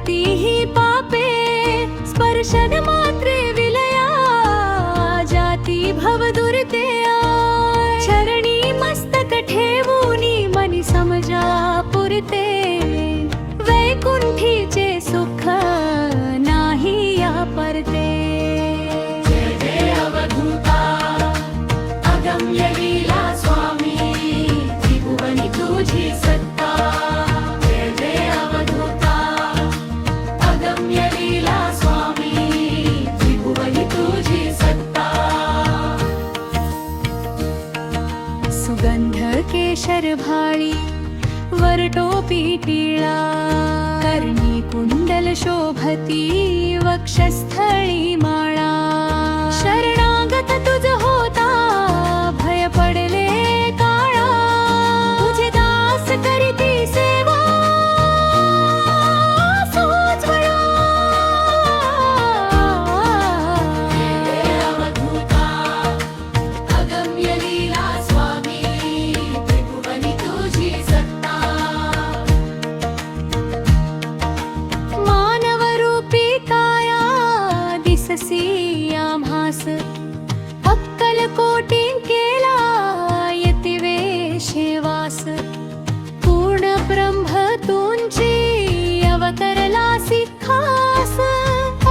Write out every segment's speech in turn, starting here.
तीही पापे स्पर्शन मात्रे विलया जाती भव दुर्दया चरणी मस्तक ठेवूनी मनी समजा पुरते वैकुंठीचे सुख नाही या परते जय जय अवधूता अगम्य लीला स्वामी त्रिभुवनी तुझी सत्ता जय जय अवधूता अगम्य लीला स्वामी त्रिभुवनी तुझी सत्ता सुगंध केशर भाळी वरटोपी टिळा कर्णी कुंडल शोभती वक्षस्थळी माळा शरणागत तुझ होता भय पडले काळा तुझे दास करीती सेवा सोज्वळा अवधूता अगम्य लीला स्वामी त्रिभुवनी तुझी सत्ता मानवरूपी काया दिससी आम्हास अक्कलकोटी केला यतिवेशे वास पूर्ण ब्रह्म तुंची अवतरलासी खास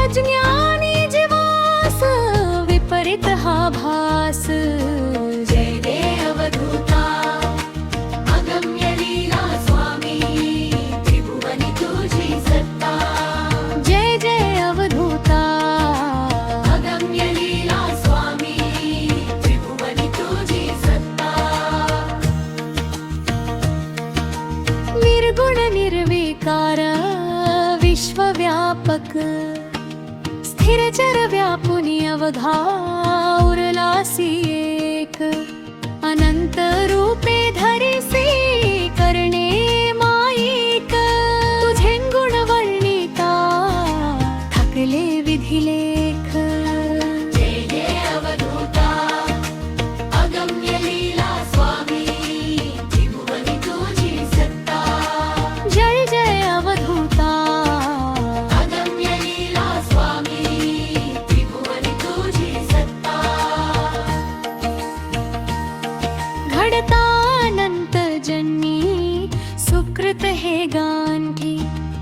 अज्ञानी जीवास विपरीत हा भास जय देव अवधूता अगम्य लीला स्वामी त्रिभुवनी तुझी सत्ता जय जय अवधूता अगम्य लीला स्वामी त्रिभुवनी तुझी सत्ता निर्गुण निर्विकार विश्वव्यापक स्थिरचर व्यापुनी अवघा उरलासी एक अनंत रूपे धरिसी करणे माईक तुझे गुण वर्णिता थकले विधिलेख जय जय अवधूता अगम्य लीला स्वामी त्रिभुवनी तुझी सत्ता जय जय अवधूता अगम्य लीला स्वामी त्रिभुवनी तुझी सत्ता घडतानंत जन्मी सुकृत हे गांठी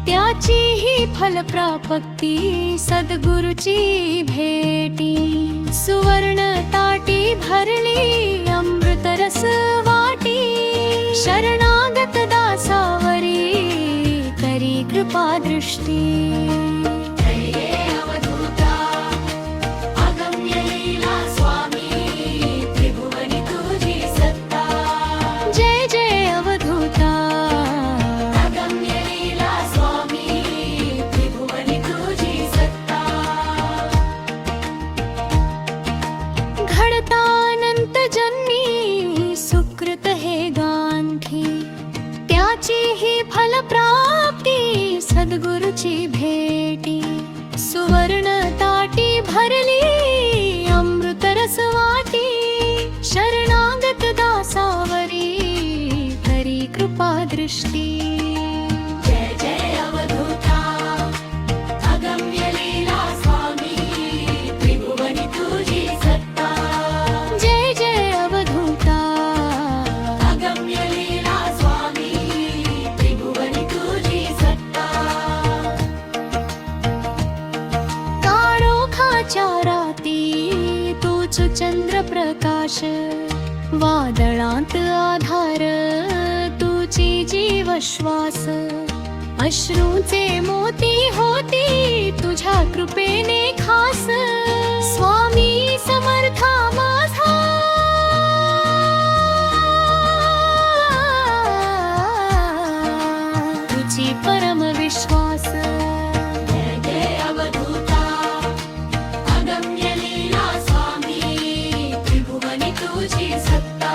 त्याची ही फलप्राप्ती सद्गुरुची भेटी सुवर्ण ताटी भरली अमृत रस वाटी शरणागत दासावरी करी कृपा दृष्टी जय जय अवधूता अगम्य लीला स्वामी त्रिभुवनी तुझी सत्ता जय जय अवधूता अगम्य लीला स्वामी त्रिभुवनी तुझी सत्ता घडतानंत जन्मी सुकृत हे गांठी त्याची ही फलप्राप्ती सद्गुरुची भेटी सुवर्ण ताटी भरली अमृत रस वाटी शरणागत दासावरी करी कृपा दृष्टी जय जय अवधूता अगम्य लीला स्वामी त्रिभुवनी तुझी सत्ता जय जय अवधूता अगम्य लीला स्वामी त्रिभुवनी तुझी सत्ता काळोखाच्या राती तूच चंद्र प्रकाश वादळांत आधार तुझी जीव श्वास अश्रूचे मोती होती तुझ्या कृपेने खास स्वामी समर्था माझा तुझी परम विश्वास जय जय अवधूता अगम्य लीला स्वामी त्रिभुवनी तुझी सत्ता